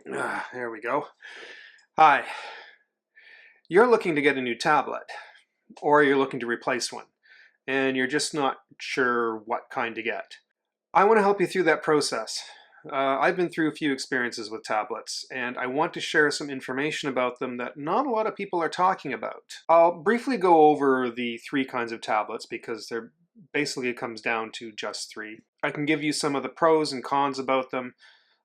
There we go. Hi. You're looking to get a new tablet, or you're looking to replace one, and you're just not sure what kind to get. I want to help you through that process. I've been through a few experiences with tablets, and I want to share some information about them that not a lot of people are talking about. I'll briefly go over the three kinds of tablets because they're basically it comes down to just three. I can give you some of the pros and cons about them,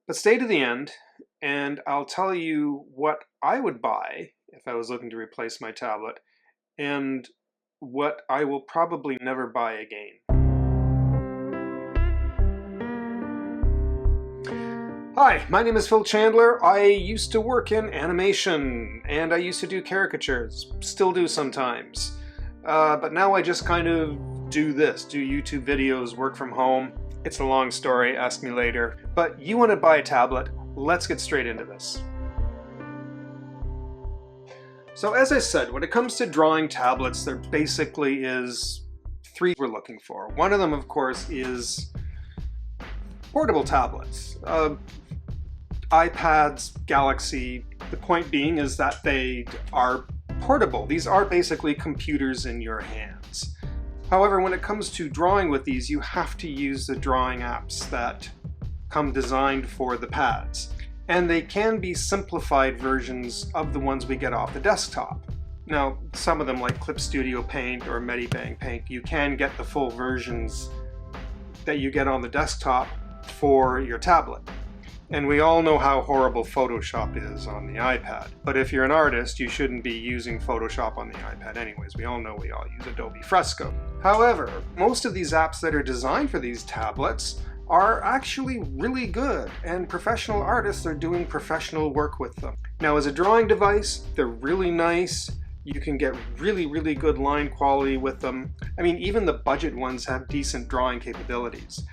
but stay to the end, and I'll tell you what I would buy if I was looking to replace my tablet, and what I will probably never buy again. Hi, my name is Phil Chandler. I used to work in animation, and I used to do caricatures, still do sometimes. But now I just kind of do YouTube videos, work from home. It's a long story, ask me later. But you want to buy a tablet, let's get straight into this. So as I said, when it comes to drawing tablets, there basically is three we're looking for. One of them, of course, is portable tablets. iPads, Galaxy. The point being is that they are portable. These are basically computers in your hands. However, when it comes to drawing with these, you have to use the drawing apps that come designed for the pads. And they can be simplified versions of the ones we get off the desktop. Now, some of them like Clip Studio Paint or Medibang Paint, you can get the full versions that you get on the desktop for your tablet. And we all know how horrible Photoshop is on the iPad. But if you're an artist, you shouldn't be using Photoshop on the iPad anyways. We all know we all use Adobe Fresco. However, most of these apps that are designed for these tablets are actually really good, and professional artists are doing professional work with them. Now, as a drawing device, they're really nice. You can get really good line quality with them. I mean, even the budget ones have decent drawing capabilities.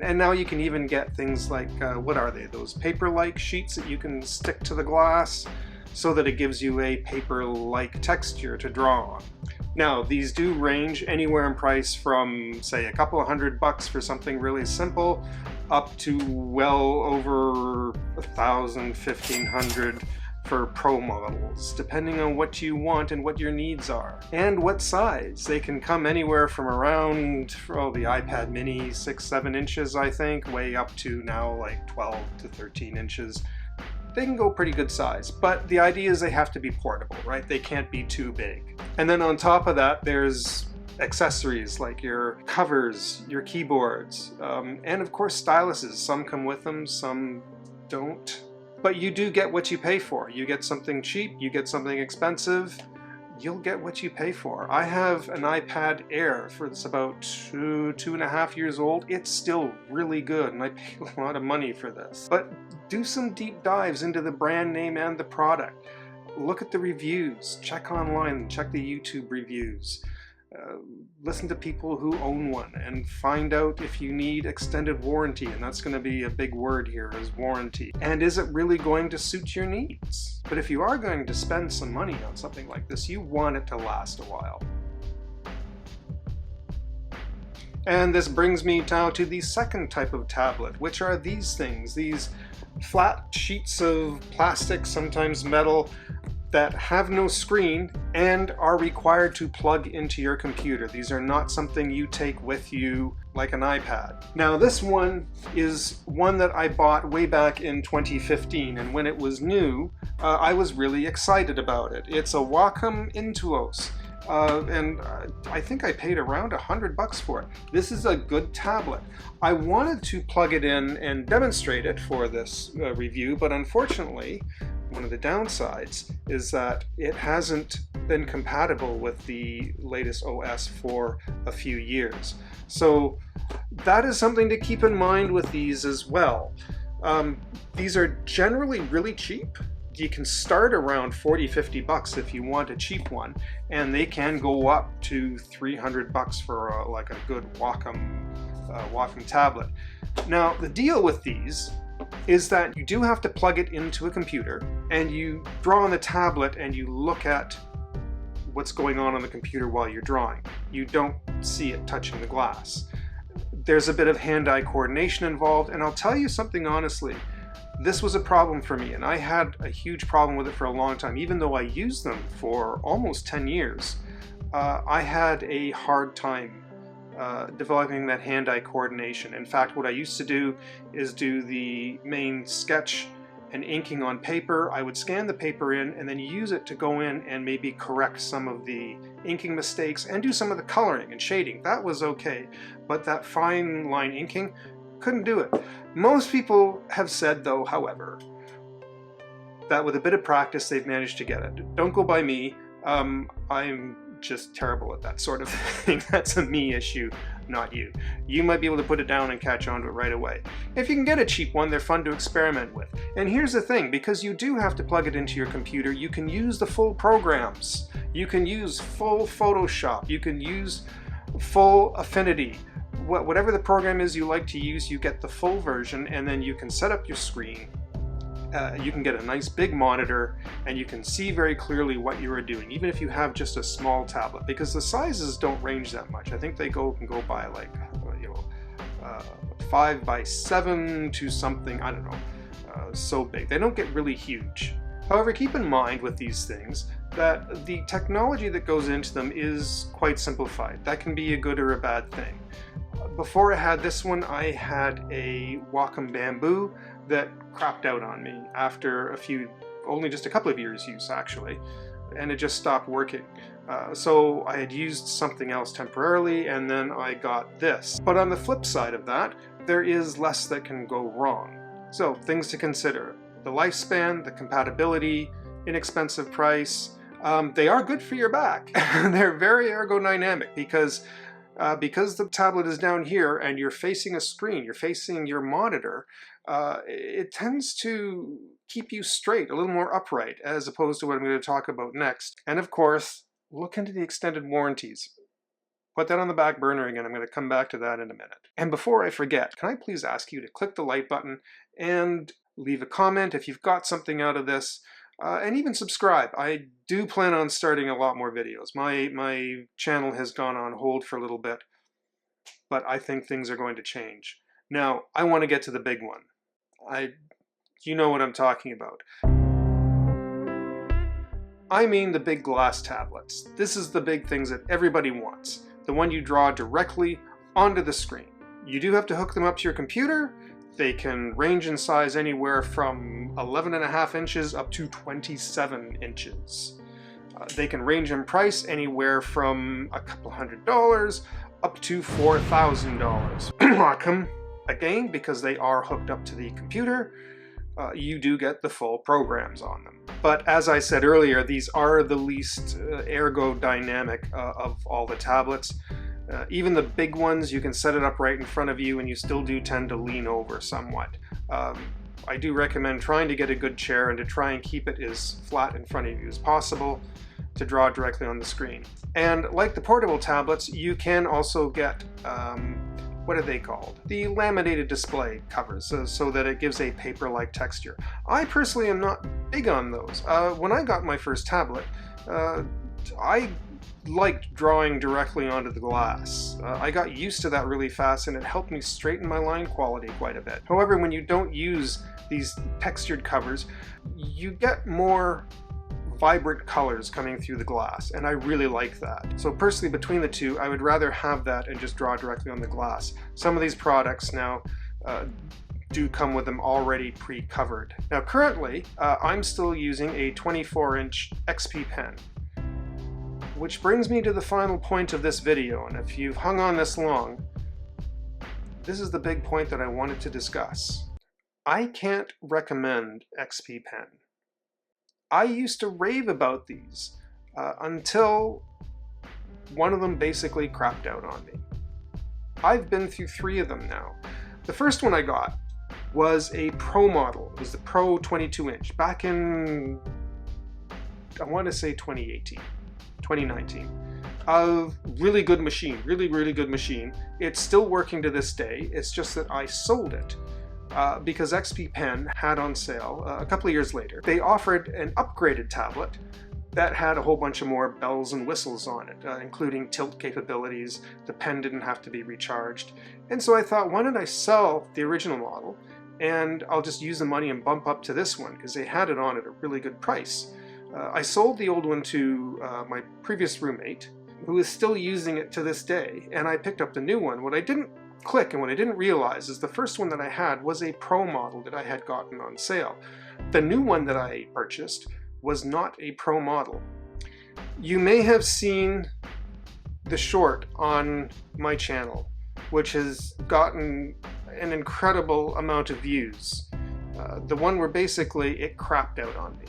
And now you can even get things like, what are they? Those paper-like sheets that you can stick to the glass so that it gives you a paper-like texture to draw on. Now, these do range anywhere in price from, say, a couple of $100 for something really simple, up to well over $1,000, $1,500 for pro models, depending on what you want and what your needs are. And what size. They can come anywhere from around, the iPad mini, 6-7 inches, I think, way up to now like 12 to 13 inches. They can go pretty good size, but the idea is they have to be portable, right? They can't be too big. And then on top of that, there's accessories like your covers, your keyboards, and of course styluses. Some come with them, some don't. But you do get what you pay for. You get something cheap, you get something expensive, you'll get what you pay for. I have an iPad Air that's about 2.5 years old. It's still really good, and I paid a lot of money for this. But do some deep dives into the brand name and the product. Look at the reviews, check online, check the YouTube reviews. Listen to people who own one and find out if you need extended warranty, and that's going to be a big word here, is warranty. And is it really going to suit your needs? But if you are going to spend some money on something like this, you want it to last a while. And this brings me now to the second type of tablet, which are these things, these flat sheets of plastic, sometimes metal, that have no screen and are required to plug into your computer. These are not something you take with you like an iPad. Now, this one is one that I bought way back in 2015, and when it was new, I was really excited about it. It's a Wacom Intuos. And I think I paid around $100 for it. This is a good tablet. I wanted to plug it in and demonstrate it for this review, but unfortunately, one of the downsides is that it hasn't been compatible with the latest OS for a few years. So that is something to keep in mind with these as well. These are generally really cheap. You can start around $40–50 if you want a cheap one, and they can go up to $300 for like a good Wacom tablet. Now, the deal with these is that you do have to plug it into a computer, and you draw on the tablet and you look at what's going on the computer while you're drawing. You don't see it touching the glass. There's a bit of hand-eye coordination involved, and I'll tell you something honestly, This was a problem for me, and I had a huge problem with it for a long time. Even though I used them for almost 10 years, I had a hard time developing that hand-eye coordination. In fact, what I used to do is do the main sketch and inking on paper. I would scan the paper in and then use it to go in and maybe correct some of the inking mistakes and do some of the coloring and shading. That was okay, but that fine line inking, couldn't do it. Most people have said, though, however, that with a bit of practice they've managed to get it. Don't go by me. I'm just terrible at that sort of thing. That's a me issue, not you. You might be able to put it down and catch on to it right away. If you can get a cheap one, they're fun to experiment with. And here's the thing, because you do have to plug it into your computer, you can use the full programs. You can use full Photoshop. You can use full Affinity. Whatever the program is you like to use, you get the full version, and then you can set up your screen. You can get a nice big monitor, and you can see very clearly what you are doing, even if you have just a small tablet, because the sizes don't range that much. I think they can go by like 5 by 7 to something, I don't know, so big. They don't get really huge. However, keep in mind with these things that the technology that goes into them is quite simplified. That can be a good or a bad thing. Before I had this one, I had a Wacom Bamboo that crapped out on me after only just a couple of years use actually, and it just stopped working. So I had used something else temporarily, and then I got this. But on the flip side of that, there is less that can go wrong. So things to consider: the lifespan, the compatibility, inexpensive price. They are good for your back. They're very ergodynamic because the tablet is down here and you're facing a screen, you're facing your monitor, it tends to keep you straight, a little more upright, as opposed to what I'm going to talk about next. And of course, look into the extended warranties. Put that on the back burner again. I'm going to come back to that in a minute. And before I forget, can I please ask you to click the like button and leave a comment if you've got something out of this, and even subscribe. I do plan on starting a lot more videos. My channel has gone on hold for a little bit, but I think things are going to change. Now, I want to get to the big one. You know what I'm talking about. I mean the big glass tablets. This is the big things that everybody wants. The one you draw directly onto the screen. You do have to hook them up to your computer. They can range in size anywhere from 11.5 inches up to 27 inches. They can range in price anywhere from a couple $100 up to $4,000. Wacom, again, because they are hooked up to the computer, you do get the full programs on them. But as I said earlier, these are the least ergodynamic of all the tablets. Even the big ones, you can set it up right in front of you and you still do tend to lean over somewhat. I do recommend trying to get a good chair and to try and keep it as flat in front of you as possible to draw directly on the screen. And like the portable tablets, you can also get, what are they called? The laminated display covers, so that it gives a paper-like texture. I personally am not big on those. When I got my first tablet, I liked drawing directly onto the glass. I got used to that really fast, and it helped me straighten my line quality quite a bit. However, when you don't use these textured covers, you get more vibrant colors coming through the glass, and I really like that. So personally, between the two, I would rather have that and just draw directly on the glass. Some of these products now do come with them already pre-covered. Now currently, I'm still using a 24-inch XP pen. Which brings me to the final point of this video, and if you've hung on this long, this is the big point that I wanted to discuss. I can't recommend XP Pen. I used to rave about these until one of them basically crapped out on me. I've been through 3 of them now. The first one I got was a Pro model. It was the Pro 22-inch back in, I want to say 2018. 2019. A really good machine, really good machine. It's still working to this day. It's just that I sold it because XP Pen had on sale a couple of years later. They offered an upgraded tablet that had a whole bunch of more bells and whistles on it, including tilt capabilities. The pen didn't have to be recharged. And so I thought, why don't I sell the original model and I'll just use the money and bump up to this one because they had it on at a really good price. I sold the old one to my previous roommate, who is still using it to this day, and I picked up the new one. What I didn't click and what I didn't realize is the first one that I had was a Pro model that I had gotten on sale. The new one that I purchased was not a Pro model. You may have seen the short on my channel, which has gotten an incredible amount of views. The one where basically it crapped out on me.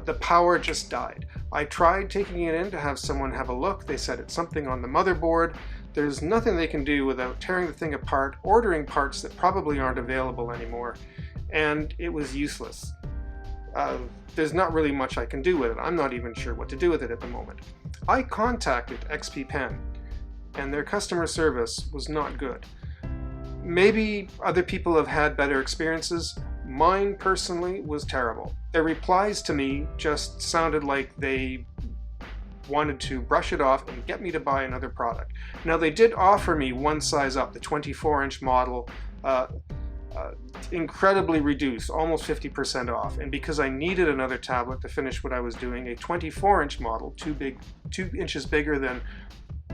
The power just died. I tried taking it in to have someone have a look. They said it's something on the motherboard. There's nothing they can do without tearing the thing apart, ordering parts that probably aren't available anymore, and it was useless. There's not really much I can do with it. I'm not even sure what to do with it at the moment. I contacted XP Pen, and their customer service was not good. Maybe other people have had better experiences. Mine personally was terrible. Their replies to me just sounded like they wanted to brush it off and get me to buy another product. Now they did offer me one size up, the 24-inch model, incredibly reduced, almost 50% off, and because I needed another tablet to finish what I was doing, a 24-inch model, 2 inches bigger than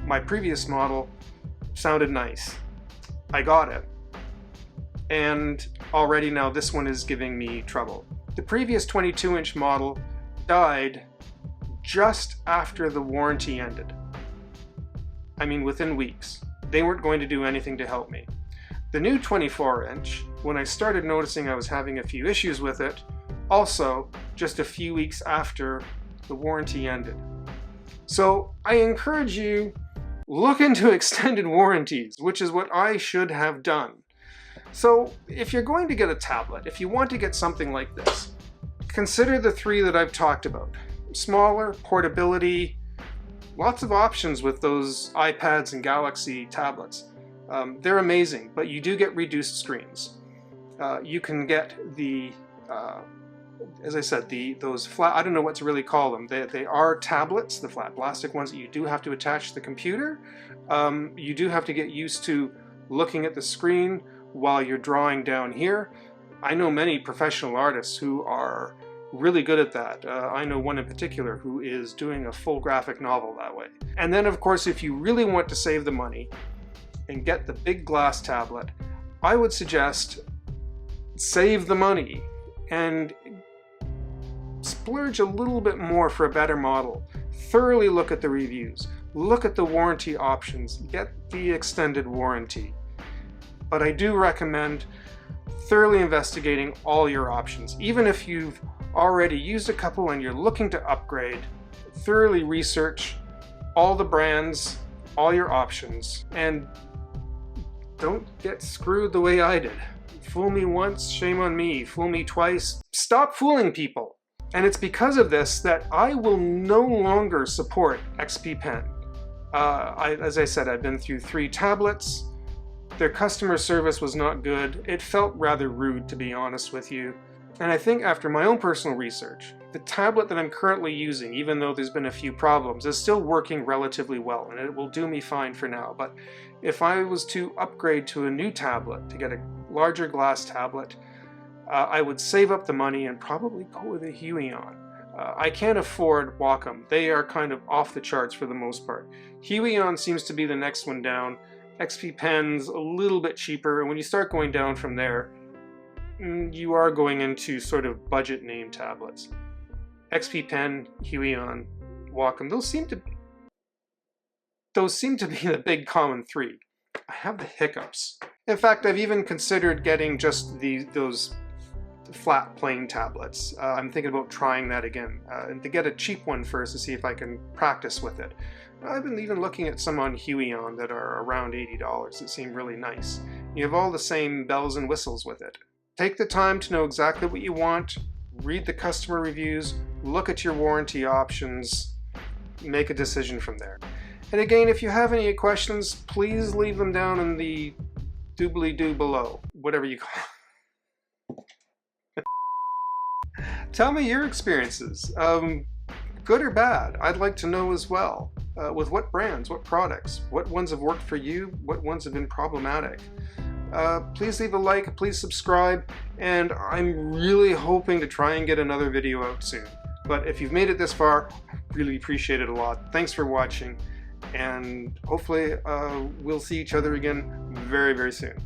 my previous model, sounded nice. I got it, and already now this one is giving me trouble. The previous 22-inch model died just after the warranty ended. I mean, within weeks. They weren't going to do anything to help me. The new 24-inch, when I started noticing I was having a few issues with it, also just a few weeks after the warranty ended. So I encourage you, look into extended warranties, which is what I should have done. So if you're going to get a tablet, if you want to get something like this, consider the 3 that I've talked about. Smaller, portability, lots of options with those iPads and Galaxy tablets. They're amazing, but you do get reduced screens. You can get the, as I said, those flat, I don't know what to really call them. They are tablets, the flat plastic ones that you do have to attach to the computer. You do have to get used to looking at the screen while you're drawing down here. I know many professional artists who are really good at that. I know one in particular who is doing a full graphic novel that way. And then of course, if you really want to save the money and get the big glass tablet, I would suggest save the money and splurge a little bit more for a better model. Thoroughly look at the reviews, look at the warranty options, get the extended warranty. But I do recommend thoroughly investigating all your options. Even if you've already used a couple and you're looking to upgrade, thoroughly research all the brands, all your options, and don't get screwed the way I did. Fool me once, shame on me. Fool me twice, stop fooling people. And it's because of this that I will no longer support XP Pen. As I said, I've been through 3 tablets. Their customer service was not good. It felt rather rude, to be honest with you. And I think after my own personal research, the tablet that I'm currently using, even though there's been a few problems, is still working relatively well, and it will do me fine for now. But if I was to upgrade to a new tablet, to get a larger glass tablet, I would save up the money and probably go with a Huion. I can't afford Wacom. They are kind of off the charts for the most part. Huion seems to be the next one down. XP Pen's a little bit cheaper, and when you start going down from there, you are going into sort of budget name tablets. XP Pen, Huion, Wacom, those seem to be the big common 3. I have the hiccups. In fact, I've even considered getting just those flat plain tablets. I'm thinking about trying that again, and to get a cheap one first to see if I can practice with it. I've been even looking at some on Huion that are around $80 that seem really nice. You have all the same bells and whistles with it. Take the time to know exactly what you want, read the customer reviews, look at your warranty options, make a decision from there. And again, if you have any questions, please leave them down in the doobly-doo below, whatever you call it. Tell me your experiences, good or bad. I'd like to know as well. With what brands, what products, what ones have worked for you, what ones have been problematic. please leave a like, please subscribe, and I'm really hoping to try and get another video out soon. But if you've made it this far, I really appreciate it a lot. Thanks for watching, and hopefully we'll see each other again very, very soon.